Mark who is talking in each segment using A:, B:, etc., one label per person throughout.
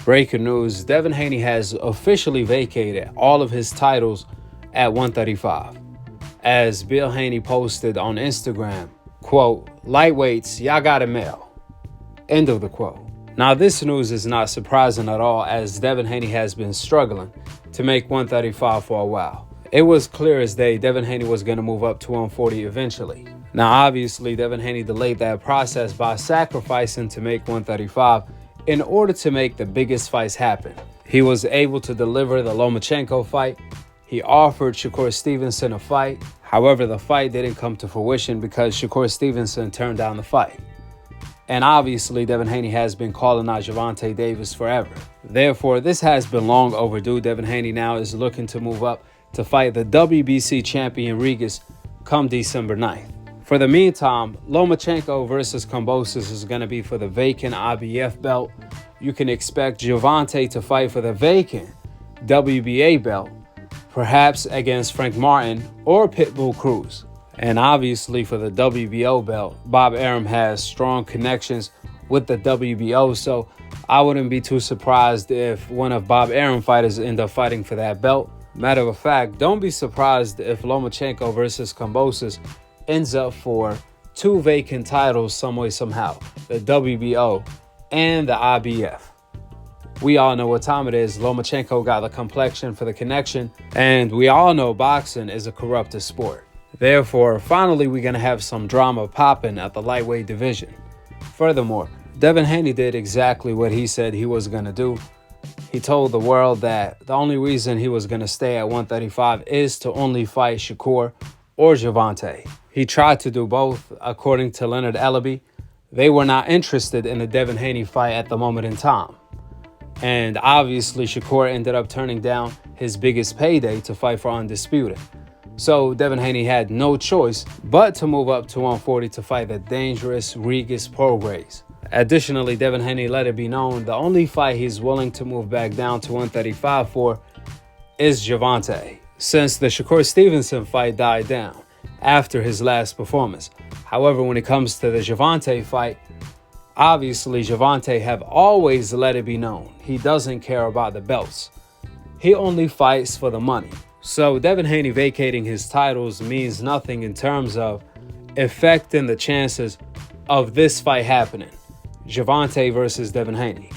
A: Breaking news, Devin Haney has officially vacated all of his titles at 135. As Bill Haney posted on Instagram, quote, "Lightweights, y'all got it mail." End of the quote. Now this news is not surprising at all, as Devin Haney has been struggling to make 135 for a while. It was clear as day Devin Haney was going to move up to 140 eventually. Now obviously Devin Haney delayed that process by sacrificing to make 135 in order to make the biggest fights happen. He was able to deliver the Lomachenko fight. He offered Shakur Stevenson a fight. However, the fight didn't come to fruition because Shakur Stevenson turned down the fight. And obviously, Devin Haney has been calling out Gervonta Davis forever. Therefore, this has been long overdue. Devin Haney now is looking to move up to fight the WBC champion Regis come December 9th. For the meantime, Lomachenko versus Kambosos is going to be for the vacant IBF belt. You can expect Gervonta to fight for the vacant WBA belt, perhaps against Frank Martin or Pitbull Cruz. And obviously for the WBO belt, Bob Arum has strong connections with the WBO, so I wouldn't be too surprised if one of Bob Arum fighters end up fighting for that belt. Matter of fact, don't be surprised if Lomachenko versus Kambosos ends up for two vacant titles some way, somehow, the WBO and the IBF. We all know what time it is. Lomachenko got the complexion for the connection, and we all know boxing is a corrupted sport. Therefore, finally, we're going to have some drama popping at the lightweight division. Furthermore, Devin Haney did exactly what he said he was going to do. He told the world that the only reason he was going to stay at 135 is to only fight Shakur or Gervonta. He tried to do both, according to Leonard Ellaby. They were not interested in the Devin Haney fight at the moment in time. And obviously, Shakur ended up turning down his biggest payday to fight for Undisputed. So Devin Haney had no choice but to move up to 140 to fight the dangerous Regis Prograis. Additionally, Devin Haney let it be known the only fight he's willing to move back down to 135 for is Gervonta, since the Shakur Stevenson fight died down after his last performance. However, when it comes to the Gervonta fight, obviously Gervonta have always let it be known he doesn't care about the belts. He only fights for the money. So Devin Haney vacating his titles means nothing in terms of affecting the chances of this fight happening. Gervonta versus Devin Haney.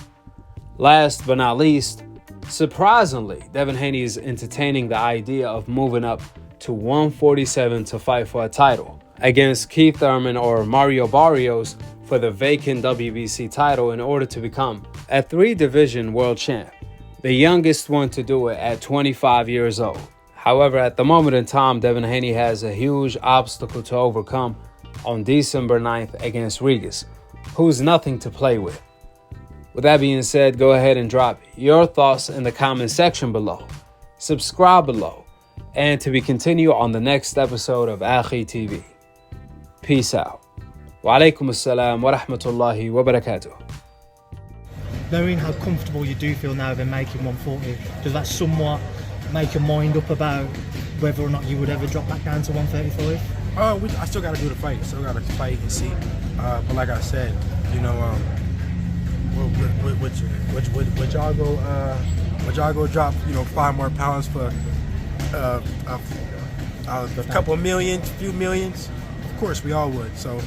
A: Last but not least, surprisingly, Devin Haney is entertaining the idea of moving up to 147 to fight for a title against Keith Thurman or Mario Barrios for the vacant WBC title in order to become a 3-division world champ, the youngest one to do it at 25 years old. However, at the moment in time, Devin Haney has a huge obstacle to overcome on December 9th against Regis, who's nothing to play with. With that being said, go ahead and drop your thoughts in the comment section below. Subscribe below, and to be continued on the next episode of Akhi TV. Peace out. Wa alaikum assalam wa rahmatullahi wa barakatuh.
B: Knowing how comfortable you do feel now in making 140, does that somewhat make your mind up about whether or not you would ever drop back down to 135?
C: I still got to do the fight. Still got to fight and see. But like I said, you know, would y'all go drop, you know, 5 more pounds for a couple million, few millions? Of course, we all would. So,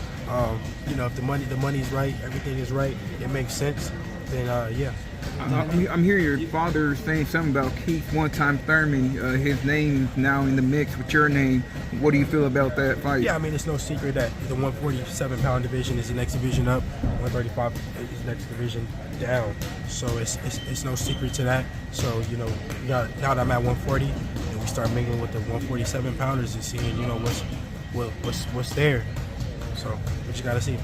C: you know, if the money's right, everything is right, it makes sense. Then yeah.
D: I'm hearing your father saying something about Keith one-time Thurman. His name now in the mix with your name. What do you feel about that fight?
C: Yeah, I mean, it's no secret that the 147-pound division is the next division up. 135 is the next division down. So it's no secret to that. So, you know, now that I'm at 140, and we start mingling with the 147-pounders and seeing, you know, what's there. So we just gotta see.